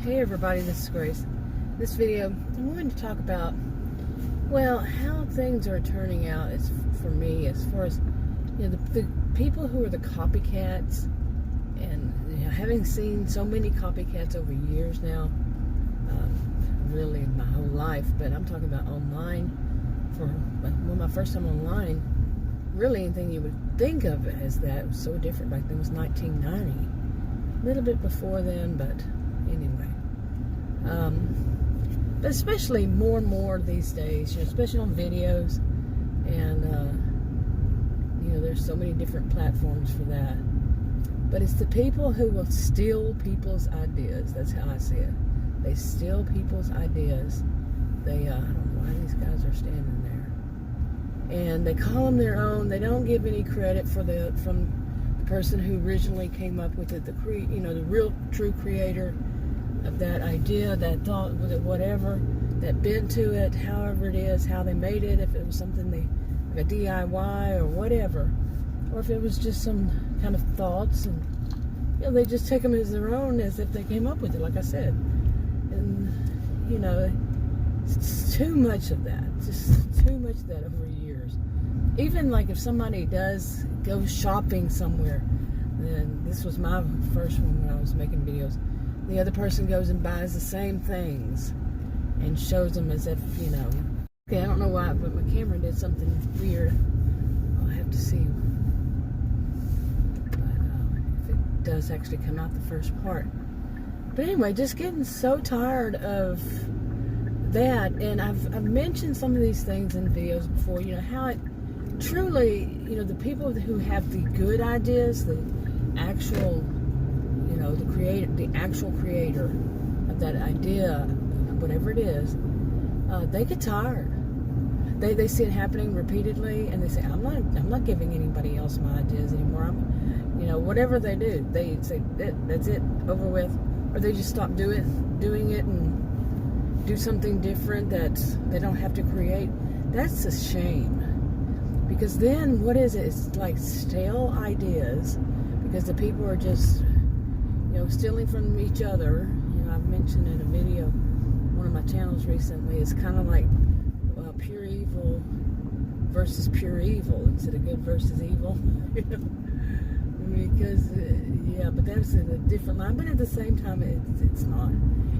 Hey everybody, this is Grace. This video, I'm going to talk about, well, how things are turning out for me as far as, the people who are the copycats, and having seen so many copycats over years now, really my whole life, but I'm talking about online. My first time online, really anything you would think of as that was so different back then. It was 1990. A little bit before then, but anyway. But especially more and more these days, especially on videos, and there's so many different platforms for that. But it's the people who will steal people's ideas. That's how I see it. They steal people's ideas. They, I don't know why these guys are standing there. And they call them their own. They don't give any credit from the person who originally came up with it, the real true creator of that idea, that thought, whatever, that bent to it, however it is, how they made it, if it was something like a DIY or whatever, or if it was just some kind of thoughts, and they just take them as their own, as if they came up with it, like I said. And it's too much of that, just too much of that over years. Even like if somebody does go shopping somewhere, then this was my first one when I was making videos. The other person goes and buys the same things and shows them as if, Okay, I don't know why, but my camera did something weird. I'll have to see. But if it does actually come out the first part. But anyway, just getting so tired of that. And I've mentioned some of these things in videos before, how it truly, the people who have the good ideas, the actual the actual creator of that idea, whatever it is, they get tired. They see it happening repeatedly, and they say, I'm not giving anybody else my ideas anymore. Whatever they do, they say that's it, over with, or they just stop doing it and do something different that they don't have to create. That's a shame, because then what is it? It's like stale ideas, because the people are just stealing from each other. I've mentioned in a video, one of my channels recently, it's kind of like pure evil versus pure evil instead of good versus evil. Because but that's in a different line. But at the same time, it's not.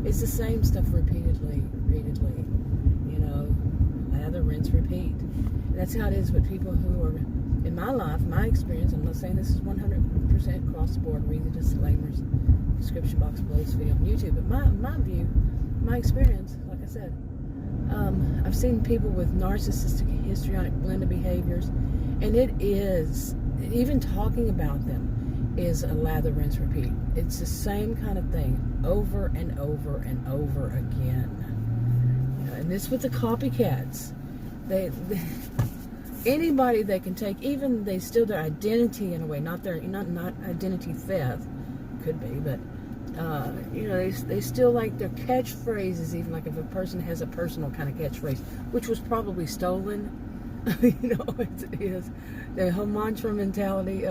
It's the same stuff repeatedly. Lather, rinse, repeat. And that's how it is with people who are, in my life, my experience. I'm not saying this is 100% across the board. Read the disclaimers, description box below this video on YouTube. But my view, my experience, like I said, I've seen people with narcissistic histrionic blended behaviors, and it is, even talking about them is a lather, rinse, repeat. It's the same kind of thing over and over and over again. And this with the copycats, they anybody they can take, even they steal their identity in a way, not identity theft, could be, but they still like their catchphrases, even like if a person has a personal kind of catchphrase, which was probably stolen. It is the whole mantra mentality.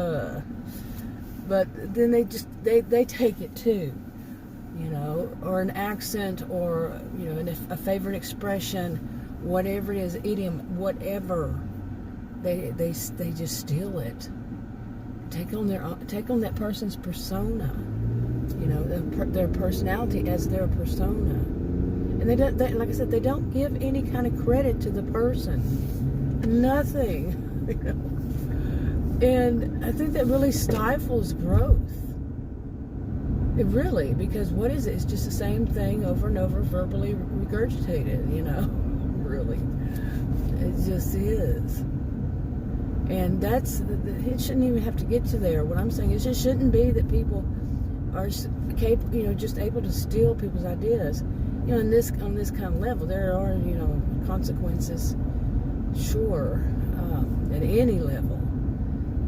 But then they take it too, or an accent, or a favorite expression, whatever it is, idiom, whatever. They just steal it. Take on that person's persona. Their personality as their persona, and they like I said, they don't give any kind of credit to the person, nothing. And I think that really stifles growth. It really, because what is it? It's just the same thing over and over, verbally regurgitated. Really, it just is. And it shouldn't even have to get to there. What I'm saying is, it shouldn't be that people are capable, just able to steal people's ideas. On this kind of level, there are, consequences, sure, at any level.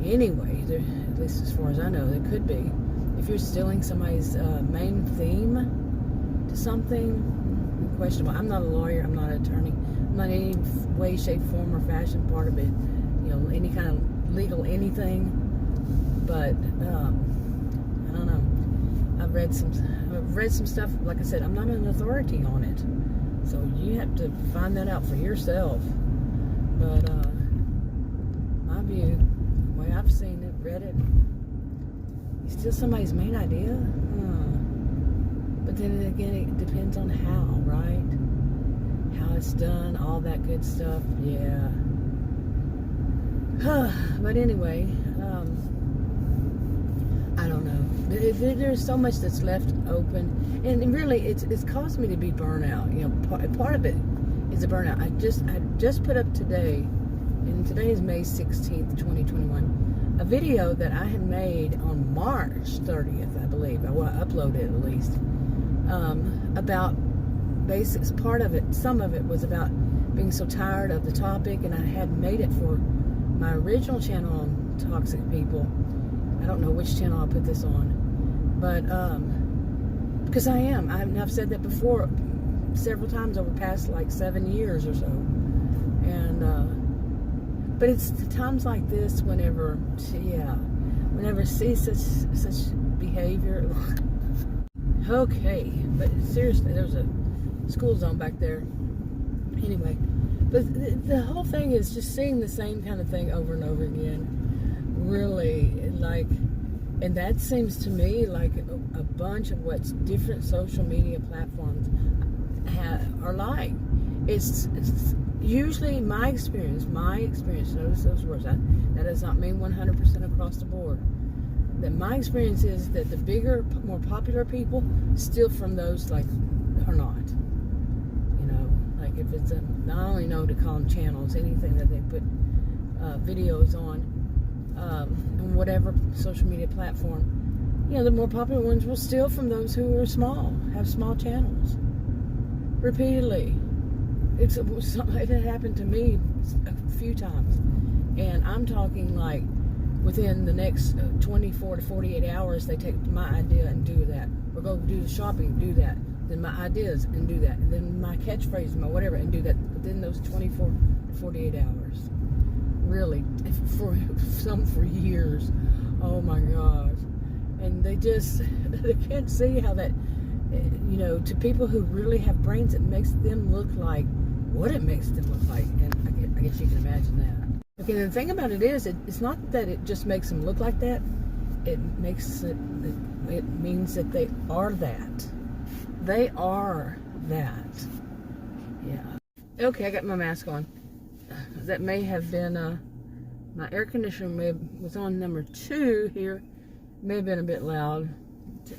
Anyway, at least as far as I know, there could be. If you're stealing somebody's main theme to something, questionable. I'm not a lawyer. I'm not an attorney. I'm not in any way, shape, form, or fashion part of it. Any kind of legal anything. But I don't know. I've read some stuff. Like I said, I'm not an authority on it, so you have to find that out for yourself. But my view, the way I've seen it, read it, it's still somebody's main idea. But then again, it depends on how, right? How it's done, all that good stuff. Yeah. But anyway, I don't know. There's so much that's left open, and really, it's caused me to be burnout. You know, part of it is a burnout. I just put up today, and today is May 16th, 2021, a video that I had made on March 30th, I believe. I uploaded it at least, about basics. Part of it, some of it was about being so tired of the topic, and I had made it for my original channel on toxic people. I don't know which channel I'll put this on, but because I've said that before several times over past like 7 years or so, and but it's times like this whenever I see such behavior. Okay, but seriously, there's a school zone back there. Anyway, but the whole thing is just seeing the same kind of thing over and over again. Really, like, and that seems to me like a bunch of what different social media platforms are like. It's usually my experience, notice those words, that does not mean 100% across the board. That my experience is that the bigger, more popular people steal from those like are not. Like if it's I only know to call them channels, anything that they put videos on whatever social media platform. The more popular ones will steal from those who are small, have small channels. Repeatedly. It happened to me a few times, and I'm talking like within the next 24 to 48 hours, they take my idea and do that, or go do the shopping, do that. Then my ideas and do that, and then my catchphrase, my whatever, and do that within those 24 to 48 hours. Really, for years. Oh my gosh. And they can't see how that, to people who really have brains, it makes them look like what it makes them look like. And I guess you can imagine that. Okay, the thing about it is, it's not that it just makes them look like that. It means that they are that. They are that. Yeah. Okay, I got my mask on. That may have been, my air conditioner was on number 2 here. May have been a bit loud.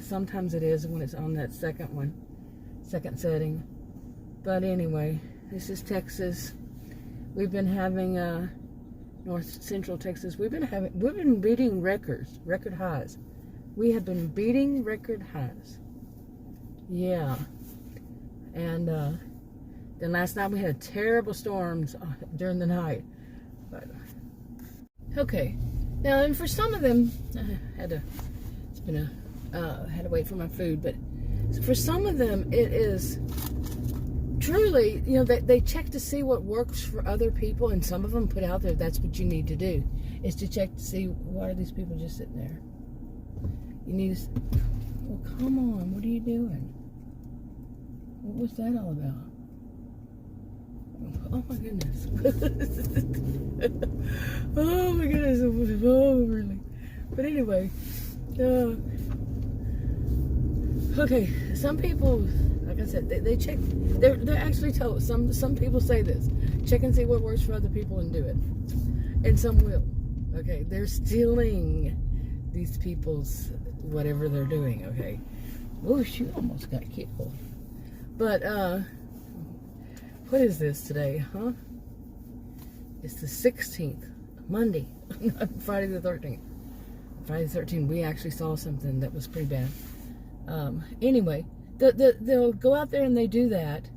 Sometimes it is when it's on that second setting. But anyway, this is Texas. We've been having, North Central Texas. We've been beating record highs. We have been beating record highs. Yeah. And then last night we had terrible storms during the night. But okay. Now, and for some of them, had to wait for my food, but for some of them it is truly, they check to see what works for other people, and some of them put out there that's what you need to do, is to check to see why are these people just sitting there. You need to, well, come on, what are you doing? What was that all about? Oh my goodness. Oh my goodness. Oh, really. But anyway, okay, some people, like I said, they check, they're actually told, some people say this, check and see what works for other people and do it. And some will. Okay, they're stealing these people's whatever they're doing, okay. Oh, she almost got killed. But, what is this today, huh? It's the 16th, Monday, Friday the 13th. Friday the 13th, we actually saw something that was pretty bad. Anyway, they'll go out there and they do that.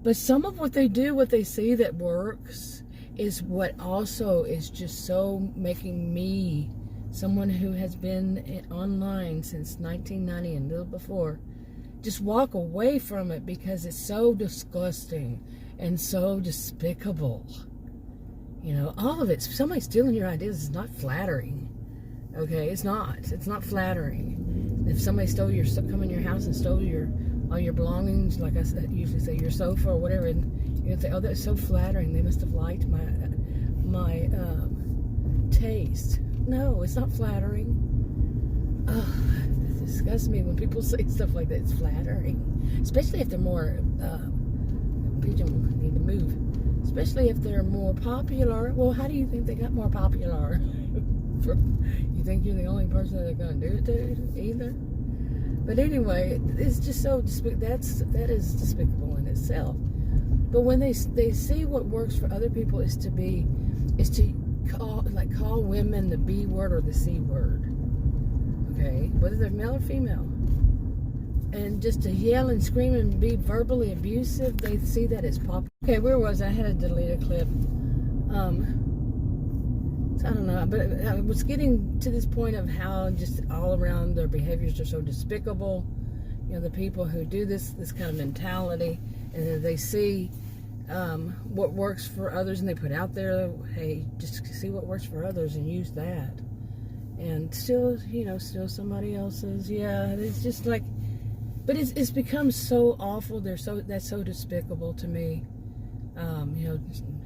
But some of what they do, what they see that works, is what also is just so making me, someone who has been online since 1990 and a little before, just walk away from it because it's so disgusting and so despicable. All of it. Somebody stealing your ideas is not flattering. Okay, it's not flattering. If somebody come in your house and stole all your belongings, like I usually say, your sofa or whatever, and you say, "Oh, that's so flattering. They must have liked my taste." No, it's not flattering. Oh, it disgusts me when people say stuff like that. It's flattering, especially if they're more. Pigeon need to move. Especially if they're more popular. Well, how do you think they got more popular? You think you're the only person that they're going to do it to either? But anyway, it's just so that is despicable in itself. But when they see what works for other people is to call women the B word or the C word. Okay, whether they're male or female, and just to yell and scream and be verbally abusive, they see that as popular. Okay, where was I? I had to delete a clip. So I don't know, but I was getting to this point of how just all around their behaviors are so despicable. You know, the people who do this kind of mentality, and then they see what works for others, and they put out there, hey, just see what works for others and use that. And still somebody else's. Yeah, it's just like, but it's become so awful. That's so despicable to me.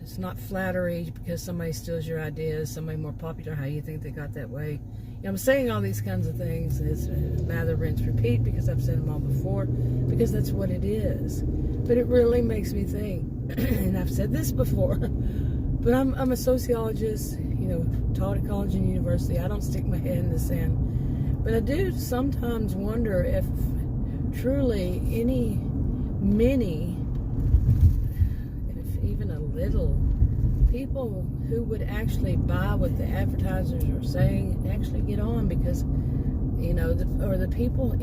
It's not flattery because somebody steals your ideas, somebody more popular. How you think they got that way? I'm saying all these kinds of things. It's lather, rinse, repeat, because I've said them all before, because that's what it is. But it really makes me think, and I've said this before, but I'm a sociologist, taught at college and university. I don't stick my head in the sand. But I do sometimes wonder if truly many, if even a little, people who would actually buy what the advertisers are saying actually get on, because the people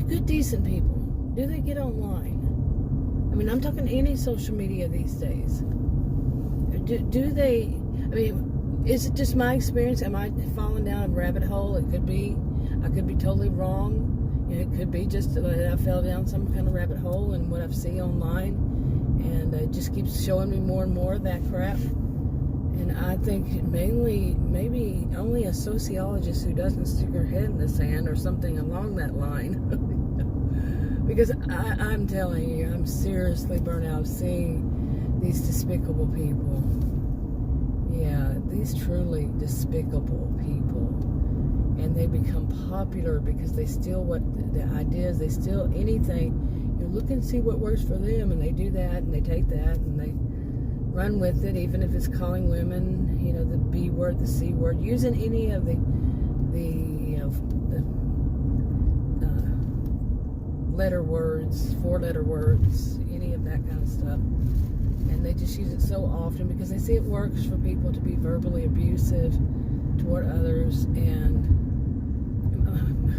good decent people, do they get online? I mean, I'm talking any social media these days. Do they? I mean, is it just my experience? Am I falling down a rabbit hole? It could be. I could be totally wrong. It could be just that I fell down some kind of rabbit hole in what I've seen online, and it just keeps showing me more and more of that crap. And I think maybe only a sociologist who doesn't stick her head in the sand or something along that line. Because I'm telling you, I'm seriously burnt out of seeing these despicable people. Yeah, these truly despicable people. And they become popular because they steal the ideas, they steal anything. You look and see what works for them, and they do that, and they take that, and they run with it, even if it's calling women, the B word, the C word, using any of the letter words, 4-letter words, any of that kind of stuff. And they just use it so often because they see it works for people to be verbally abusive toward others. And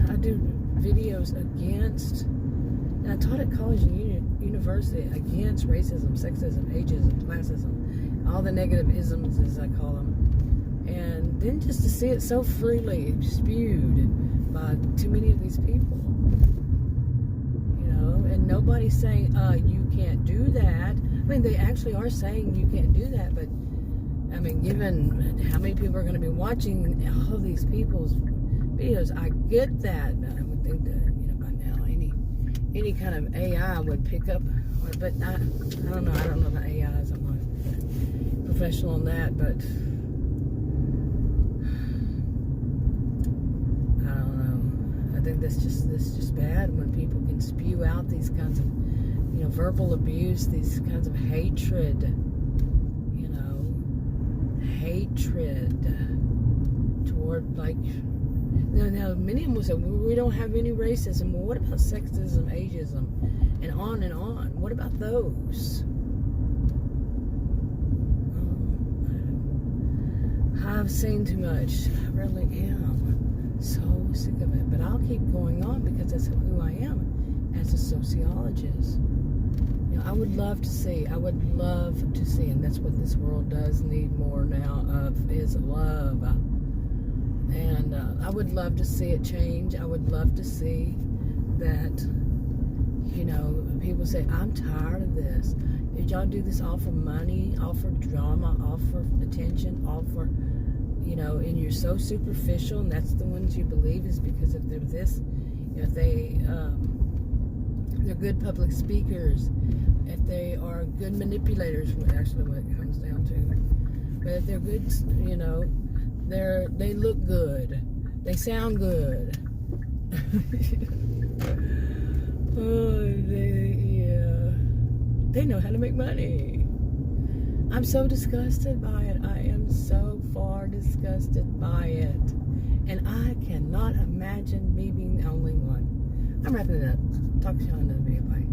I do videos against, and I taught at college and university, against racism, sexism, ageism, classism, all the negative isms, as I call them. And then just to see it so freely spewed by too many of these people, and nobody's saying, you can't do that. I mean, they actually are saying you can't do that, but I mean, given how many people are going to be watching all these people's videos, I get that. I would think that, by now, any kind of AI would pick up, but I don't know. I don't know about AIs. I'm not professional on that, but I don't know. I think that's just bad when people can spew out these kinds of, verbal abuse, these kinds of hatred, toward, like, now many of them will say, well, we don't have any racism. Well, what about sexism, ageism, and on and on? What about those? I've seen too much. I really am so sick of it. But I'll keep going on because that's who I am as a sociologist. I would love to see, and that's what this world does need more now of, is love. And I would love to see it change. I would love to see that, people say, I'm tired of this. Did y'all do this all for money, all for drama, all for attention, all for, and you're so superficial, and that's the ones you believe is because if they're this, if they're good public speakers, if they are good manipulators, actually what it comes down to. But if they're good, they look good, they sound good. They know how to make money. I'm so disgusted by it. I am so far disgusted by it. And I cannot imagine me being the only one. I'm wrapping it up. Talk to y'all in another video. Bye.